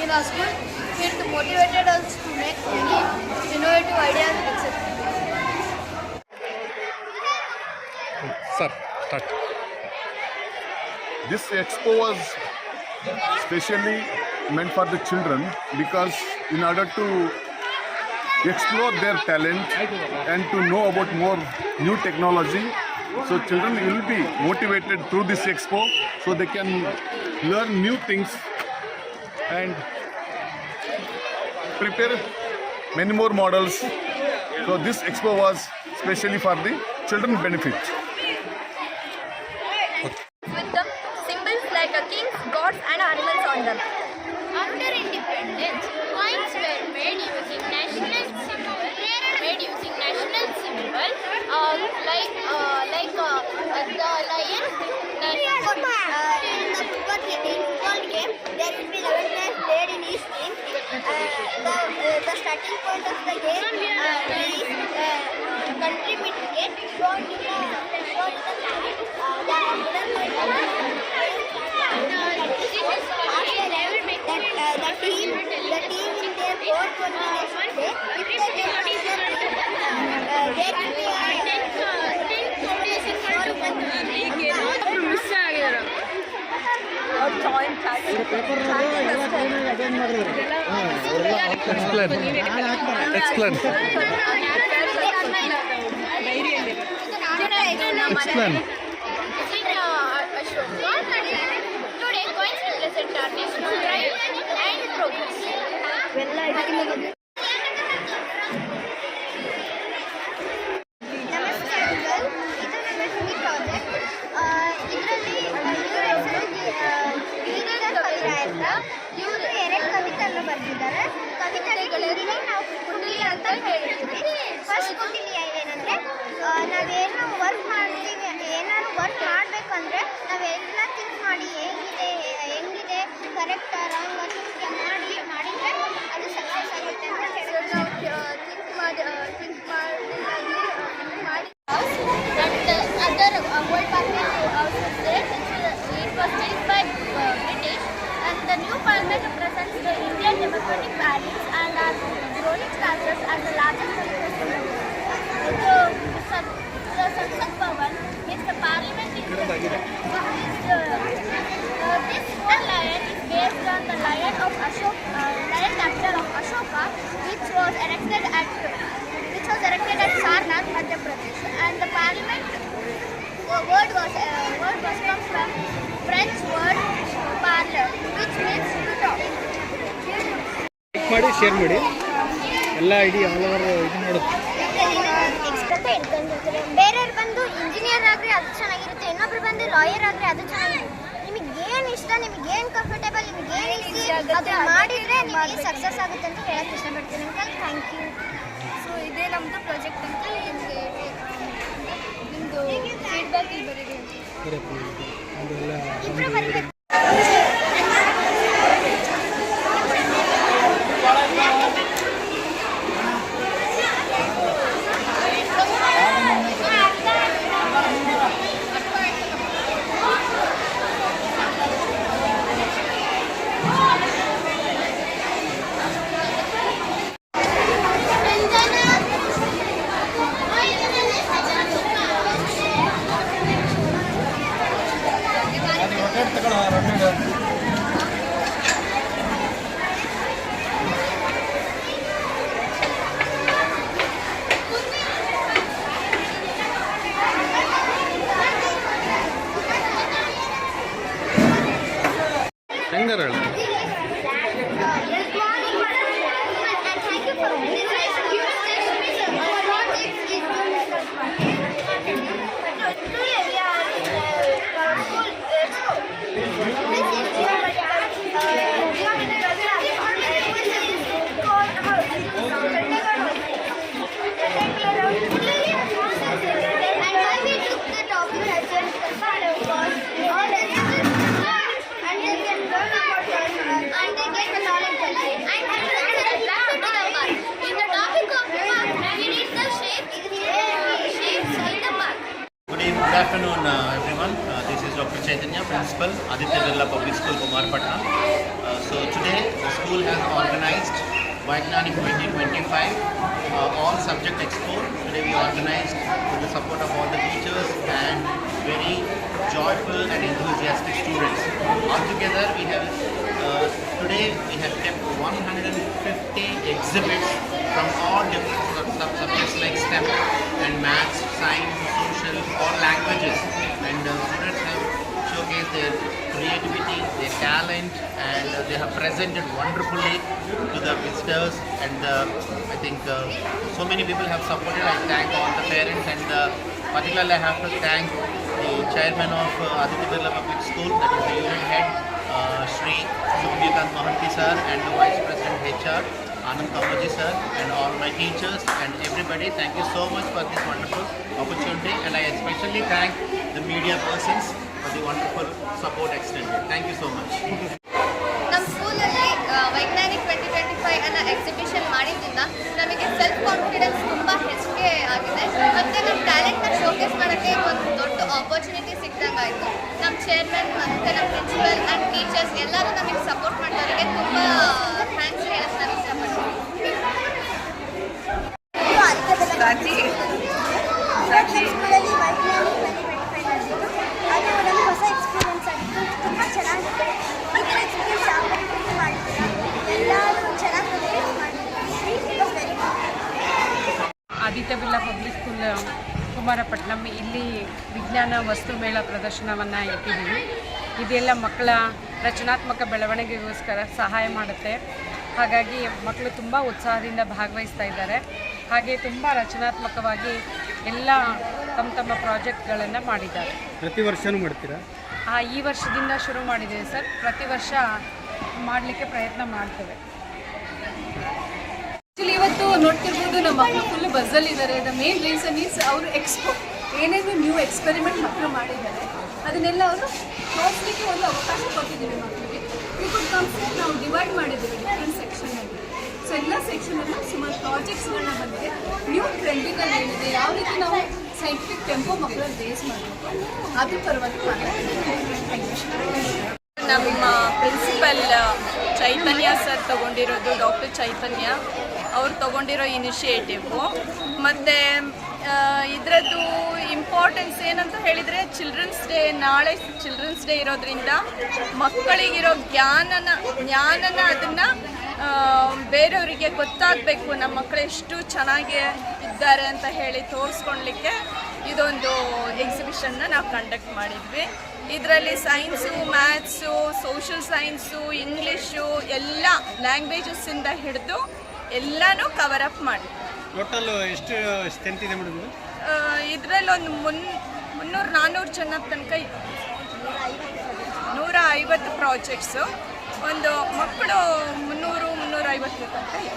in our school. It motivated us to make many innovative ideas, etc. Sir, start. This expo was specially meant for the children because in order to explore their talent and to know about more new technology, so children will be motivated through this expo so they can learn new things and prepare many more models. So this expo was specially for the children benefit. With the symbols like a kings, gods and animals on them. After independence, coins were made using national symbol, like the lion. In the football game, there will be 11 players played in each team. The starting point of the game is country mid wicket, shown in the the team in their fourth combination play, if they get there will be Explain. Today, coins represent our national pride and progress. ಇವರು ಎರಡು ಕವಿತೆಯನ್ನು ಬರೆದಿದ್ದಾರೆ. ಕವಿತೆಗಳಲ್ಲಿ ನಾವು ಕುಂಡಲಿ ಅಂತ ಹೇಳ್ತೀವಿ. First ಕುಂಡಲಿ ಏನಂದ್ರೆ ನಾವೇನು work ಮಾಡ್ತೀವಿ, ಏನಾದ್ರು ವರ್ಕ್ ಮಾಡಬೇಕಂದ್ರೆ ನಾವೆಲ್ಲ ಥಿಂಕ್ ಮಾಡಿ ಹೆಂಗಿದೆ ಕರೆಕ್ಟ್ ರಾಂಗ್ ಅಂತ ಮಾಡಿದರೆ ಅದು ಸಕ್ಸಸ್ ಆಗುತ್ತೆ ಅಂತ ಹೇಳೋದು. ನಾವು ಥಿಂಕ್ ಮಾಡಿ other world parliament also said it was built by British, and the new parliament represents the Indian democratic values and our growing status as the largest democracy in the world. The Sansad Bhavan is the parliament in the this lion is based on the lion of Ashoka, lion capital of Ashoka, which was erected at Sarnath, Madhya Pradesh, and the parliament word was come from French word parler, which means to talk. ಮಾಡಿ share ಮಾಡಿ ಎಲ್ಲ ಇಡೀ all over ಇದು ನೋಡುತ್ತೆ. ಬೇರೆಯವ್ರು ಬಂದು engineer ಆಗ್ರಿ ಅದು ಚೆನ್ನಾಗಿರುತ್ತೆ, ಇನ್ನೊಬ್ರು ಬಂದು ಲಾಯರ್ ಆಗ್ರಿ ಅದು ಚೆನ್ನಾಗಿರುತ್ತೆ. ನಿಮಗೆ ಏನು ಇಷ್ಟ, ನಿಮಗೆ ಏನು ಕಂಫರ್ಟೇಬಲ್, ನಿಮಗೆ ಏನು ಈಸಿ ಅದು ಮಾಡಿದರೆ ನಿಮಗೆ ಸಕ್ಸಸ್ ಆಗುತ್ತೆ ಅಂತ ಹೇಳಕ್ಕೆ ಇಷ್ಟಪಡ್ತೀನಿ. Uncle thank you. ಸೊ ಇದೇ ನಮ್ಮದು ಪ್ರಾಜೆಕ್ಟ್ ಅಂತ ನಿಮ್ಮದು ಫೀಡ್ಬ್ಯಾಕ್ ಇಲ್ಲಿ ಬರೀರಿ. ಹೆಂಗಾರ ಹೇಳ Good afternoon, everyone. This is Dr. Chaitanya, Principal, Aditya Birla Public School, Kumarpatna. So today the school has organized Vaignanik 2025 all subject expo. Today we organized with the support of all the teachers and very joyful and enthusiastic students. Altogether we have today we have kept 150 exhibits from all different subjects like STEM and maths, science, social, all languages, and students have showcased their creativity, their talent, and they have presented wonderfully to the visitors. And I think so many people have supported. I thank all the parents, and particularly I have to thank the chairman of Aditya Birla Public School, that is the unit head, Shri Subhyakant Mohanty sir, and the Vice President HR, Anand Kamaji sir, and all my teachers and everybody. Thank you so much for this wonderful opportunity, and I especially thank the media persons for the wonderful support extended. Thank you so much. ನಮ್ಮ ಸ್ಕೂಲಲ್ಲಿ ವೈಜ್ಞಾನಿಕ್ 2025 ಅನ್ನೋ exhibition ಮಾಡಿದ್ರಿಂದ ನಮಗೆ self confidence ತುಂಬ ಹೆಚ್ಚಿಗೆ ಆಗಿದೆ ಮತ್ತು ನಮ್ಮ ಟ್ಯಾಲೆಂಟ್ನ ಶೋಕೇಸ್ ಮಾಡೋಕ್ಕೆ ಒಂದು ದೊಡ್ಡ ಆಪರ್ಚುನಿಟಿ ಸಿಕ್ಕಿದಂಗೆ ಆಯಿತು. ನಮ್ಮ ಚೇರ್ಮನ್ ಮತ್ತು ನಮ್ಮ ಪ್ರಿನ್ಸಿಪಲ್ ಆ್ಯಂಡ್ ಟೀಚರ್ಸ್ ಎಲ್ಲರೂ ನಮಗೆ ಸಪೋರ್ಟ್ ಮಾಡೋರಿಗೆ ತುಂಬ ಥ್ಯಾಂಕ್ಸ್ ಹೇಳಕ್ಕೆ ನಾನು ಇಷ್ಟಪಡ್ತೀನಿ. ಸ್ಕೂಲಲ್ಲಿ ವೈಜ್ಞಾನಿಕ್ 2025 ಆಗಿತ್ತು. ಅದು ನನಗೆ ಹೊಸ ಎಕ್ಸ್ಪೀರಿಯನ್ಸ್ ಆಗಿತ್ತು. ತುಂಬ ಚೆನ್ನಾಗಿತ್ತು. ಈ ಥರ ಎಕ್ಸ್ಪೀರಿಯನ್ಸ್ ಯಾವ ಮಾಡಿದ್ದೀರಾ? ಎಲ್ಲರೂ ಚೆನ್ನಾಗಿ ಪ್ರಿಪೇರ್ ಮಾಡಿದ್ದೀರಾ. ಆದಿತ್ಯ ಬಿರ್ಲಾ ಪಬ್ಲಿಕ್ ಸ್ಕೂಲ್ ಕುಮಾರಪಟ್ಟಣಂ ಇಲ್ಲಿ ವಿಜ್ಞಾನ ವಸ್ತು ಮೇಳ ಪ್ರದರ್ಶನವನ್ನು ಇಟ್ಟಿದ್ದೀವಿ. ಇದೆಲ್ಲ ಮಕ್ಕಳ ರಚನಾತ್ಮಕ ಬೆಳವಣಿಗೆಗೋಸ್ಕರ ಸಹಾಯ ಮಾಡುತ್ತೆ. ಹಾಗಾಗಿ ಮಕ್ಕಳು ತುಂಬ ಉತ್ಸಾಹದಿಂದ ಭಾಗವಹಿಸ್ತಾ ಇದ್ದಾರೆ. ಹಾಗೆ ತುಂಬ ರಚನಾತ್ಮಕವಾಗಿ ಎಲ್ಲ ತಮ್ಮ ತಮ್ಮ ಪ್ರಾಜೆಕ್ಟ್ಗಳನ್ನು ಮಾಡಿದ್ದಾರೆ. ಪ್ರತಿ ವರ್ಷವೂ ಮಾಡ್ತೀರಾ? ಈ ವರ್ಷದಿಂದ ಶುರು ಮಾಡಿದ್ದೀವಿ ಸರ್. ಪ್ರತಿ ವರ್ಷ ಮಾಡಲಿಕ್ಕೆ ಪ್ರಯತ್ನ ಮಾಡ್ತೇವೆ. ಆ್ಯಕ್ಚುಲಿ ಇವತ್ತು ನೋಡ್ತಿರ್ಬೋದು ನಮ್ಮ ಮಕ್ಕಳು ಫುಲ್ ಬಸ್ಸಲ್ಲಿದ್ದಾರೆ. ದ ಮೇನ್ ರೀಸನ್ ಈಸ್ ಅವರು ಎಕ್ಸ್ಪೋ ಏನೇನು ನ್ಯೂ ಎಕ್ಸ್ಪೆರಿಮೆಂಟ್ ಮಕ್ಕಳು ಮಾಡಿದ್ದಾರೆ ಅದನ್ನೆಲ್ಲ ಅವರು ತೋರಿಸ್ಲಿಕ್ಕೆ ಒಂದು ಅವಕಾಶ ಕೊಟ್ಟಿದ್ದೀವಿ ಮಕ್ಕಳಿಗೆ. ಈ ಕುಡ್ ಕಮ್ಸ್ ನಾವು ಡಿವೈಡ್ ಮಾಡಿದ್ದೀವಿ ಡಿಫ್ರೆಂಟ್ ಸೆಕ್ಷನಲ್ಲಿ. ಸೊ ಎಲ್ಲ ಸೆಕ್ಷನಲ್ಲೂ ಸುಮಾರು ಪ್ರಾಜೆಕ್ಟ್ಸ್ಗಳನ್ನ ಬಂದಿದೆ. ನ್ಯೂ ಟ್ರೆಂಡಿಂಗಲ್ಲಿ ಏನಿದೆ, ಯಾವ ರೀತಿ ನಾವು ಸೈಂಟಿಫಿಕ್ ಟೆಂಪೋ ಮಕ್ಕಳನ್ನ ಬೇಸ್ ಮಾಡಬೇಕು ಅದ್ರ ಪರವಾಗಿ ಮಾತಾಡ್ತೀವಿ. ನಮ್ಮ ಪ್ರಿನ್ಸಿಪಲ್ ಚೈತನ್ಯ ಸರ್ ತೊಗೊಂಡಿರೋದು, ಡಾಕ್ಟರ್ ಚೈತನ್ಯ ಅವ್ರು ತೊಗೊಂಡಿರೋ ಇನಿಷಿಯೇಟಿವು. ಮತ್ತು ಇದರದ್ದು ಇಂಪಾರ್ಟೆನ್ಸ್ ಏನಂತ ಹೇಳಿದರೆ ಚಿಲ್ಡ್ರನ್ಸ್ ಡೇ, ನಾಳೆ ಚಿಲ್ಡ್ರನ್ಸ್ ಡೇ ಇರೋದ್ರಿಂದ ಮಕ್ಕಳಿಗಿರೋ ಜ್ಞಾನನ ಅದನ್ನು ಬೇರೆಯವರಿಗೆ ಗೊತ್ತಾಗಬೇಕು. ನಮ್ಮ ಮಕ್ಕಳು ಎಷ್ಟು ಚೆನ್ನಾಗಿ ಇದ್ದಾರೆ ಅಂತ ಹೇಳಿ ತೋರಿಸ್ಕೊಳ್ಲಿಕ್ಕೆ ಇದೊಂದು ಎಕ್ಸಿಬಿಷನ್ನ ನಾವು ಕಂಡಕ್ಟ್ ಮಾಡಿದ್ವಿ. ಇದರಲ್ಲಿ science, maths, social science, English ಎಲ್ಲ ಲ್ಯಾಂಗ್ವೇಜಸ್ಸಿಂದ ಹಿಡಿದು ಎಲ್ಲನೂ ಕವರ್ ಅಪ್ ಮಾಡಿ. ಟೋಟಲ್ ಎಷ್ಟು ಸ್ಟ್ರೆಂತ್ ಇದೆ ಮೇಡಮ್? ಇದರಲ್ಲಿ ಒಂದು 300-400 ಜನ ತನಕ 150 ಪ್ರಾಜೆಕ್ಟ್ಸು, ಒಂದು ಮಕ್ಕಳು 300-350 ತನಕ ಇದೆ.